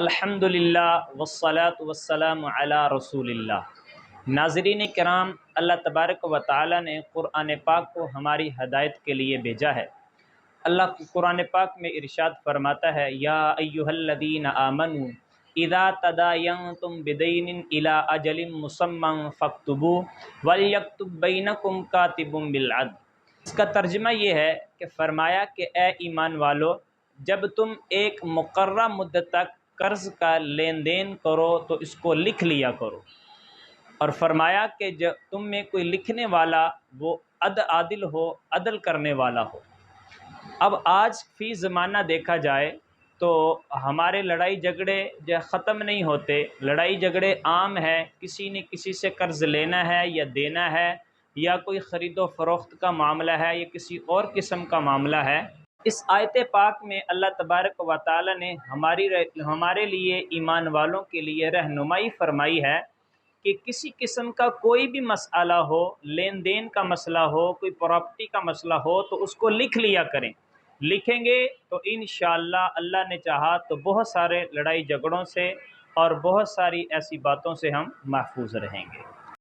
الحمدللہ والصلاة والسلام علی رسول اللہ۔ ناظرین کرام، اللہ تبارک و تعالی نے قرآن پاک کو ہماری ہدایت کے لیے بھیجا ہے۔ اللہ قرآن پاک میں ارشاد فرماتا ہے، یا ایھا الذین آمنوا اذا تداینتم بدین الی اجل مسمی فاکتبوہ ولیکتب بینکم کاتب بالعدل۔ اس کا ترجمہ یہ ہے کہ فرمایا کہ اے ایمان والو، جب تم ایک مقررہ مدت تک قرض کا لین دین کرو تو اس کو لکھ لیا کرو، اور فرمایا کہ جب تم میں کوئی لکھنے والا وہ عادل ہو، عدل کرنے والا ہو۔ اب آج فی زمانہ دیکھا جائے تو ہمارے لڑائی جھگڑے جو ختم نہیں ہوتے، لڑائی جھگڑے عام ہے، کسی نے کسی سے قرض لینا ہے یا دینا ہے، یا کوئی خرید و فروخت کا معاملہ ہے یا کسی اور قسم کا معاملہ ہے۔ اس آیت پاک میں اللہ تبارک و تعالی نے ہمارے لیے ایمان والوں کے لیے رہنمائی فرمائی ہے کہ کسی قسم کا کوئی بھی مسئلہ ہو، لین دین کا مسئلہ ہو، کوئی پراپرٹی کا مسئلہ ہو تو اس کو لکھ لیا کریں۔ لکھیں گے تو انشاءاللہ اللہ نے چاہا تو بہت سارے لڑائی جھگڑوں سے اور بہت ساری ایسی باتوں سے ہم محفوظ رہیں گے۔